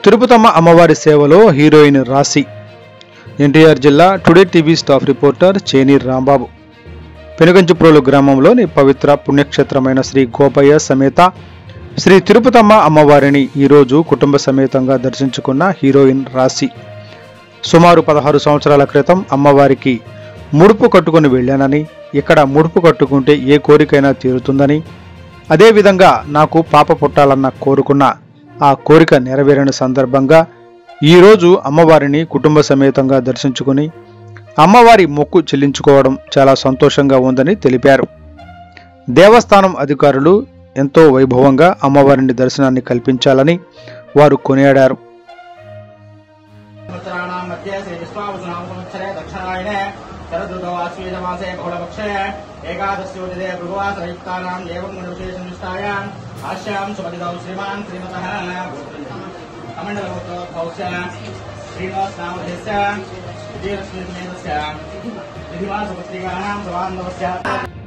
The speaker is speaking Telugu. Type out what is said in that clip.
తిరుపతమ్మ అమ్మవారి సేవలో హీరోయిన్ రాశి. ఎన్టీఆర్ జిల్లా టుడే టీవీ స్టాఫ్ రిపోర్టర్ చేని రాంబాబు. పెనుగంచిప్రోలు గ్రామంలోని పవిత్ర పుణ్యక్షేత్రమైన శ్రీ గోపయ్య సమేత శ్రీ తిరుపతమ్మ అమ్మవారిని ఈరోజు కుటుంబ సమేతంగా దర్శించుకున్న హీరోయిన్ రాశి. సుమారు 16 సంవత్సరాల క్రితం అమ్మవారికి ముడుపు కట్టుకుని వెళ్ళానని, ఇక్కడ ముడుపు కట్టుకుంటే ఏ కోరికైనా తీరుతుందని, అదేవిధంగా నాకు పాప పుట్టాలన్న కోరుకున్న ఆ కోరిక నెరవేరిన సందర్భంగా ఈరోజు అమ్మవారిని కుటుంబ సమేతంగా దర్శించుకుని అమ్మవారి మొక్కు చెల్లించుకోవడం చాలా సంతోషంగా ఉందని తెలిపారు. దేవస్థానం అధికారులు ఎంతో వైభవంగా అమ్మవారిని దర్శనాన్ని కల్పించాలని వారు కొనియాడారు. श्रीनिवास